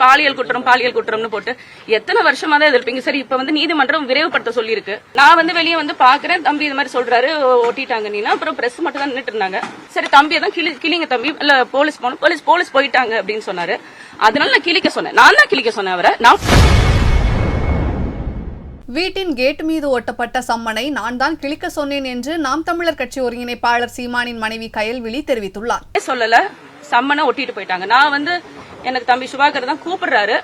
பாலியல் குற்றம்னு போட்டு எத்தனை வருஷமா தான் எதிர்ப்பீங்க? சரி, இப்ப வந்து நீதிமன்றம் விரைவுபடுத்த சொல்லியிருக்கு. நான் வந்து வெளியே வந்து பாக்குறேன், தம்பி இது மாதிரி சொல்றாரு, ஒட்டிட்டாங்க நீனா. அப்புறம் பிரஸ் மட்டும் தான் நின்னுட்டு இருந்தாங்க. சரி, தம்பியை தான் கிளிங்க தம்பி, இல்ல போலீஸ் போனோம், போலீஸ் போயிட்டாங்க அப்படின்னு சொன்னாரு. அதனால நான் கிளிக்க சொன்னேன். நான் தான் கிளிக்க சொன்னேன் அவரை. வீட்டின் கேட் மீது ஒட்டப்பட்ட சம்மனை நான் தான் கிழிக்க சொன்னேன் என்று நாம் தமிழர் கட்சி ஒருங்கிணைப்பாளர் சீமானின் மனைவி கயல்விழி தெரிவித்துள்ளார். சொல்லல, சம்மனை ஒட்டிட்டு போயிட்டாங்க. நான் வந்து எனக்கு தம்பி சுபாகர் தான் கூப்பிடுறாரு.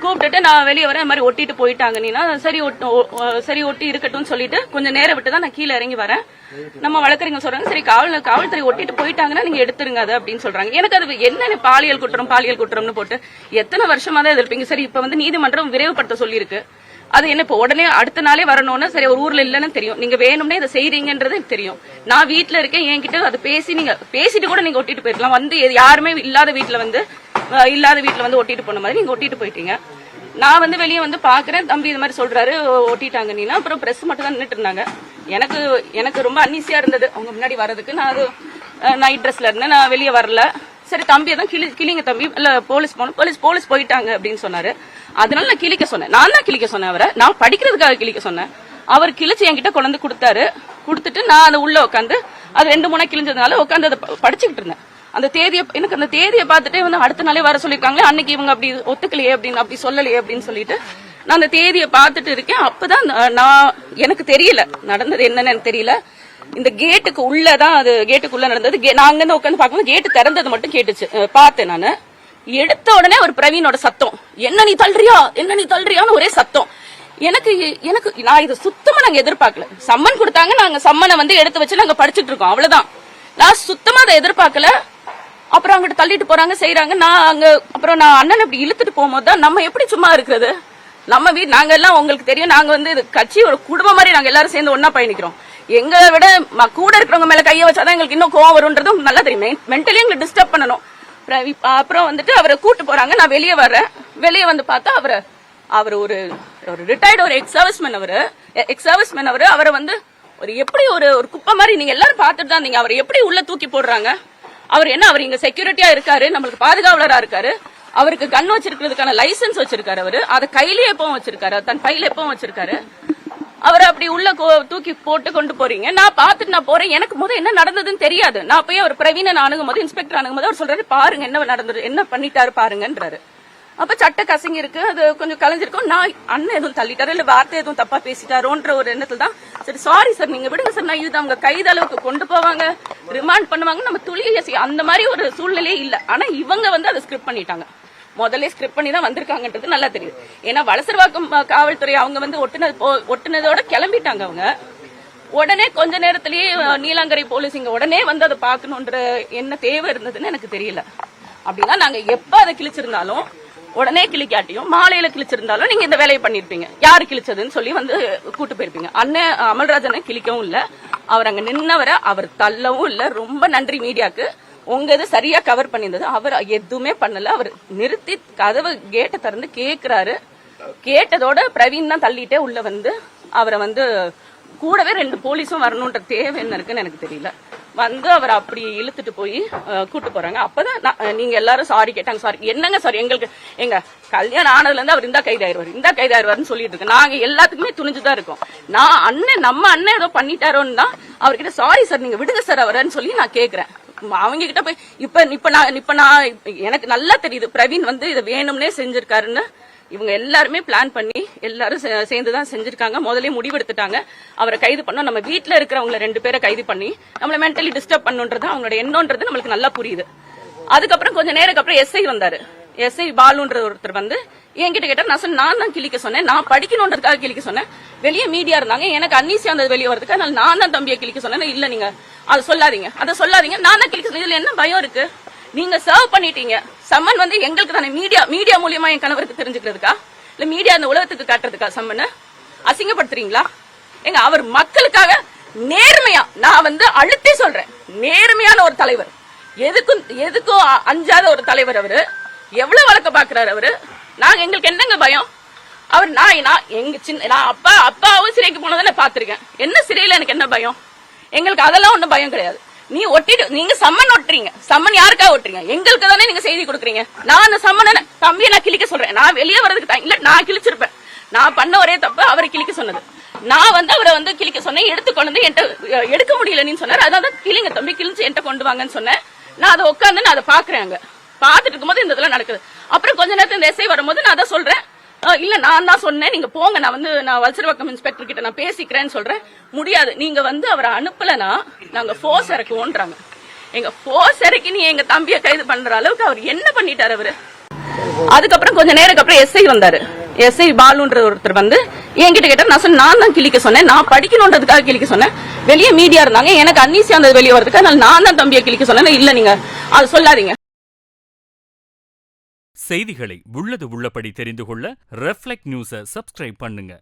கூப்பிட்டுட்டு நான் வெளியே வரேன், இந்த மாதிரி ஒட்டிட்டு போயிட்டாங்க நீனா. சரி ஒட்டி இருக்கட்டும் சொல்லிட்டு கொஞ்சம் நேரம் விட்டு தான் நான் கீழே இறங்கி வரேன். நம்ம வழக்கறிஞர் சொல்றாங்க, சரி காவல்துறை ஒட்டிட்டு போயிட்டாங்கன்னா நீங்க எடுத்துருங்க அது அப்படின்னு சொல்றாங்க. எனக்கு அது என்ன பாலியல் குற்றம்னு போட்டு எத்தனை வருஷமா தான் எதிர்ப்பீங்க? சரி, இப்ப வந்து நீதிமன்றம் விரைவுபடுத்த சொல்லியிருக்கு. அது என்ன இப்போ உடனே அடுத்த நாளே வரணும்னு, சரி ஒரு ஊர்ல இல்லன்னு தெரியும், நீங்க வேணும்னே இதை செய்றீங்கன்றது தெரியும். நான் வீட்டுல இருக்கேன், என்கிட்ட அது பேசிட்டு கூட நீங்க ஒட்டிட்டு போயிருக்கலாம். வந்து யாருமே இல்லாத வீட்டுல வந்து ஒட்டிட்டு போன மாதிரி நீங்க ஒட்டிட்டு போயிட்டீங்க. நான் வந்து வெளியே வந்து பாக்குறேன், தம்பி இது மாதிரி சொல்றாரு, ஒட்டிட்டாங்க நீனா. அப்புறம் பிரஸ் மட்டும் தான் நின்னுட்டு இருந்தாங்க. எனக்கு ரொம்ப அன்னிசியா இருந்தது அவங்க முன்னாடி வர்றதுக்கு. நான் அது நைட் ட்ரெஸ்ல இருந்தேன், நான் வெளியே வரல. சரி, தம்பியை தான் கிளிங்க தம்பி, இல்ல போலீஸ் போனோம், போலீஸ் போயிட்டாங்க அப்படின்னு சொன்னாரு. அதனால நான் கிளிக்க சொன்னேன். நான் தான் கிளிக்க சொன்னேன் அவரை. நான் படிக்கிறதுக்காக கிளிக்க சொன்னேன். அவர் கிழிச்சு என்கிட்ட கொண்டு கொடுத்தாரு. கொடுத்துட்டு நான் அதை உள்ள உட்காந்து அது 2-3 கிழிஞ்சதுனால உட்காந்து அதை படிச்சுக்கிட்டு இருந்தேன். அந்த தேதியை பார்த்துட்டு வந்து அடுத்த நாளே வர சொல்லிருக்காங்களே, அன்னைக்கு இவங்க அப்படி ஒத்துக்கலையே அப்படின்னு, அப்படி சொல்லலையே அப்படின்னு சொல்லிட்டு நான் அந்த தேதியை பார்த்துட்டு இருக்கேன். அப்பதான் எனக்கு தெரியல நடந்தது என்னன்னு எனக்கு தெரியல. இந்த கேட்டுக்கு உள்ளதான், அது கேட்டுக்குள்ள நடந்தது. நாங்க இருந்து உட்காந்து பார்க்கும்போது கேட்டு திறந்தது மட்டும் கேட்டுச்சு. பார்த்தேன் நானு. எடுத்த உடனே ஒரு பிரவீனோட சத்தம், என்ன நீ தள்ளுறியான்னு ஒரே சத்தம். எனக்கு நான் இது சுத்தமா நாங்க எதிர்பார்க்கல. சம்மன் கொடுத்தாங்க, நாங்க சம்மனை வந்து எடுத்து வச்சு நாங்க படிச்சுட்டு இருக்கோம், அவ்வளவுதான். நான் சுத்தமா அதை எதிர்பார்க்கல. அப்புறம் அங்கிட்டு தள்ளிட்டு போறாங்க, செய்யறாங்க. அப்புறம் நான் அண்ணன் இப்படி இழுத்துட்டு போகும்போது தான் நம்ம எப்படி சும்மா இருக்கிறது, நம்ம நாங்க எல்லாம் உங்களுக்கு தெரியும், நாங்க வந்து கட்சி ஒரு குடும்பம் மாதிரி நாங்க எல்லாரும் சேர்ந்து ஒன்னா பயணிக்கிறோம். எங்களை விட கூட இருக்கிறவங்க மேல கைய வச்சாதான் எங்களுக்கு இன்னும் கோவம் வரும்ன்றதும் நல்லா தெரியும். மென்டலி எங்களை டிஸ்டர்ப் பண்ணணும். அப்புறம் வந்துட்டு அவரை கூட்டு போறாங்க. நான் வெளியே வர்றேன். வெளியே வந்து பார்த்தா அவர் ஒரு ரிட்டையர்டு ஒரு எக்ஸ் சர்வீஸ்மேன் அவரை வந்து எப்படி ஒரு குப்பை மாதிரி நீங்க எல்லாரும் பார்த்துட்டு தான் இருந்தீங்க. அவர் எப்படி உள்ள தூக்கி போடுறாங்க. அவர் இங்க செக்யூரிட்டியா இருக்காரு, நம்மளுக்கு பாதுகாவலரா இருக்காரு. அவருக்கு கண் வச்சிருக்கிறதுக்கான லைசன்ஸ் வச்சிருக்காரு. அவரு அதை கையில எப்பவும் வச்சிருக்காரு, தன் பையில எப்பவும் வச்சிருக்காரு. அவர் அப்படி உள்ள தூக்கி போட்டு கொண்டு போறீங்க. நான் பாத்துட்டு நான் போறேன். எனக்கு முதல் என்ன நடந்ததுன்னு தெரியாது. நான் போய் அவர் பிரவீனை அணுகும் போது, இன்ஸ்பெக்டர் அணுகும் போது அவர் சொல்றாரு, பாருங்க என்ன நடந்தது, என்ன பண்ணிட்டாரு பாருங்கன்றாரு. அப்ப சட்ட கசங்கி இருக்கு, அது கொஞ்சம் கலைஞ்சிருக்கும். நான் அண்ணன் எதுவும் தள்ளிட்டாரு இல்ல வார்த்தை எதுவும் தப்பா பேசிட்டாரோன்ற ஒரு எண்ணத்துல தான் சரி சாரி சார் நீங்க விடுங்க சார், நான் இது அவங்க கைதளவுக்கு கொண்டு போவாங்க, ரிமாண்ட் பண்ணுவாங்க, நம்ம துளியை அந்த மாதிரி ஒரு சூழ்நிலையே இல்ல. ஆனா இவங்க வந்து அதை ஸ்கிரிப்ட் பண்ணிட்டாங்க. முதல்ல ஸ்கிரிப்ட் பண்ணி தான் வந்திருக்காங்கன்றது நல்லா தெரியுது. ஏன்னா வலசரவாக்கம் காவல்துறை அவங்க வந்து ஒட்டுனதோட கிளம்பிட்டாங்க. அவங்க உடனே கொஞ்ச நேரத்திலேயே நீலாங்கரை போலீஸ் இங்க உடனே வந்து அதை பாக்கணும்ன்ற என்ன தேவை இருந்ததுன்னு எனக்கு தெரியல. அப்படின்னா நாங்க எப்ப அதை கிழிச்சிருந்தாலும் உடனே கிளிக்காட்டியும் மாலையில கிழிச்சிருந்தாலும் நீங்க இந்த வேலையை பண்ணிருப்பீங்க. யாரு கிழிச்சதுன்னு சொல்லி வந்து கூட்டு போயிருப்பீங்க. அண்ணன் அமல்ராஜனை கிழிக்கவும் இல்ல, அவர் அங்க நின்னவரை அவர் தள்ளவும் இல்ல. ரொம்ப நன்றி மீடியாக்கு, உங்க இது சரியா கவர் பண்ணியிருந்தது. அவர் எதுவுமே பண்ணல. அவர் நிறுத்தி கதவு கேட்டை திறந்து கேட்கிறாரு. கேட்டதோட பிரவீன் தான் தள்ளிட்டே உள்ள வந்து அவரை வந்து கூடவே 2 போலீஸும் வரணும்ன்ற தேவை என்ன இருக்குன்னு எனக்கு தெரியல. வந்து அவர் அப்படி இழுத்துட்டு போய் கூட்டு போறாங்க. அப்பதான் நீங்க எல்லாரும் சாரி கேட்டாங்க. சாரி என்னங்க சாரி, எங்களுக்கு எங்க கல்யாணம் ஆனதுல இருந்து அவர் இந்த கைதாயிருவாருன்னு சொல்லிட்டு இருக்கு. நாங்க எல்லாத்துக்குமே துணிஞ்சுதான் இருக்கோம். நம்ம அண்ணன் ஏதோ பண்ணிட்டாரோன்னு தான் அவர்கிட்ட சாரி சார் நீங்க விடுங்க சார் அவரன்னு சொல்லி நான் கேக்குறேன். அவங்க கிட்ட போய் இப்ப நான் எனக்கு நல்லா தெரியுது பிரவீன் வந்து இதை வேணும்னே செஞ்சிருக்காருன்னு. இவங்க எல்லாருமே பிளான் பண்ணி எல்லாரும் சேர்ந்துதான் செஞ்சிருக்காங்க. முதலே முடிவெடுத்துட்டாங்க அவரை கைது பண்ணோம். நம்ம வீட்டுல இருக்கிறவங்க 2 பேரை கைது பண்ணி நம்மள மென்டலி டிஸ்டர்ப் பண்ணுன்றது அவங்களோட எண்ணம்ன்றது நம்மளுக்கு நல்லா புரியுது. அதுக்கப்புறம் கொஞ்ச நேரம் அப்புறம் எஸ்ஐ வந்தாரு. எஸ்ஐ பாலுன்ற ஒருத்தர் வந்து என்கிட்ட கேட்டா நான் தான் கிளிக்க சொன்னேன், நான் படிக்கணும்ன்றதுக்காக கிளிக்க சொன்னேன். வெளியே மீடியா இருந்தாங்க, எனக்கு அன்னீசியா அந்த வெளியே வரதுக்கு, அதனால நான் தான் தம்பியை கிளிக்க சொன்னேன். இல்ல நீங்க அதை சொல்லாதீங்க, நான் தான் கிளிக்க சொன்னேன். இதுல என்ன பயம் இருக்கு? நீங்க சர்வ் பண்ணிட்டீங்க. சம்மன் வந்து எங்களுக்கு தானே, மீடியா மூலியமா என் கணவருக்கு தெரிஞ்சுக்கிறதுக்கா இல்ல மீடியா அந்த உலகத்துக்கு காட்டுறதுக்கா சம்மன் அசிங்கப்படுத்துறீங்களா? எங்க அவர் மக்களுக்காக நேர்மையா, நான் வந்து அழுத்தி சொல்றேன், நேர்மையான ஒரு தலைவர், எதுக்கும் அஞ்சாத ஒரு தலைவர். அவரு எவ்வளவு வழக்க பாக்குறாரு அவரு. எங்களுக்கு என்னங்க பயம்? அவர் நான் அப்பாவும் சிறைக்கு போனதை பாத்திருக்கேன். என்ன சிறையில எனக்கு என்ன பயம்? எங்களுக்கு அதெல்லாம் ஒண்ணும் பயம் கிடையாது. நீ ஒட்டிட்டு நீங்க சம்மன் ஒட்டுறீங்க. சம்மன் யாருக்காக ஒட்டுறீங்க? எங்களுக்கு தானே நீங்க செய்தி கொடுக்குறீங்க. நான் அந்த சம்மனை தம்பியை நான் கிழிக்க சொல்றேன். நான் வெளியே வரதுக்கு இல்ல, நான் கிழிச்சிருப்பேன். நான் பண்ண ஒரே தப்பு அவரை கிழிக்க சொன்னது. நான் வந்து அவரை வந்து கிழிக்க சொன்னேன். எடுத்துக்கொண்டு என்கிட்ட எடுக்க முடியல நீ சொன்னார். அதான் கிளிங்க தம்பி கிழிச்சு என்கிட்ட கொண்டு வாங்கன்னு சொன்னேன். நான் அதை உட்காந்து நான் அதை பாக்குறேன். அங்க பாத்துட்டு இருக்கும்போது இந்த இதெல்லாம் நடக்குது. அப்புறம் கொஞ்ச நேரத்துல இந்த எஸ்ஐ வரும்போது நான் அதை சொல்றேன். இல்ல நான் தான் சொன்னேன், நீங்க போங்க, நான் வல்சரவாக்கம் இன்ஸ்பெக்டர் கிட்ட நான் பேசிக்கிறேன்னு சொல்றேன். முடியாது, நீங்க வந்து அவரை அனுப்பலனா நாங்க போர்ஸ் இறக்குவோன்றாங்க. எங்க போர்ஸ் இறக்கி நீ எங்க தம்பியை கைது பண்ற அளவுக்கு அவர் என்ன பண்ணிட்டாரு அவரு. அதுக்கப்புறம் கொஞ்ச நேரம் அப்புறம் எஸ்ஐ வந்தாரு. எஸ்ஐ பாலுன்ற ஒருத்தர் வந்து என்கிட்ட கேட்டார். நான் சொன்னேன், நான் தான் கிழிக்க சொன்னேன், நான் படிக்கணும்ன்றதுக்காக கிழிக்க சொன்னேன். வெளியே மீடியா இருந்தாங்க, எனக்கு அன்னீசியா இருந்தது வெளியே வரதுக்கு, அதனால நான் தான் தம்பியை கிழிக்க சொன்னேன். இல்ல நீங்க அது சொல்லாதீங்க. செய்திகளை உள்ளது உள்ளபடி தெரிந்து கொள்ள ரெஃப்ளெக்ட் நியூஸை சப்ஸ்கிரைப் பண்ணுங்க.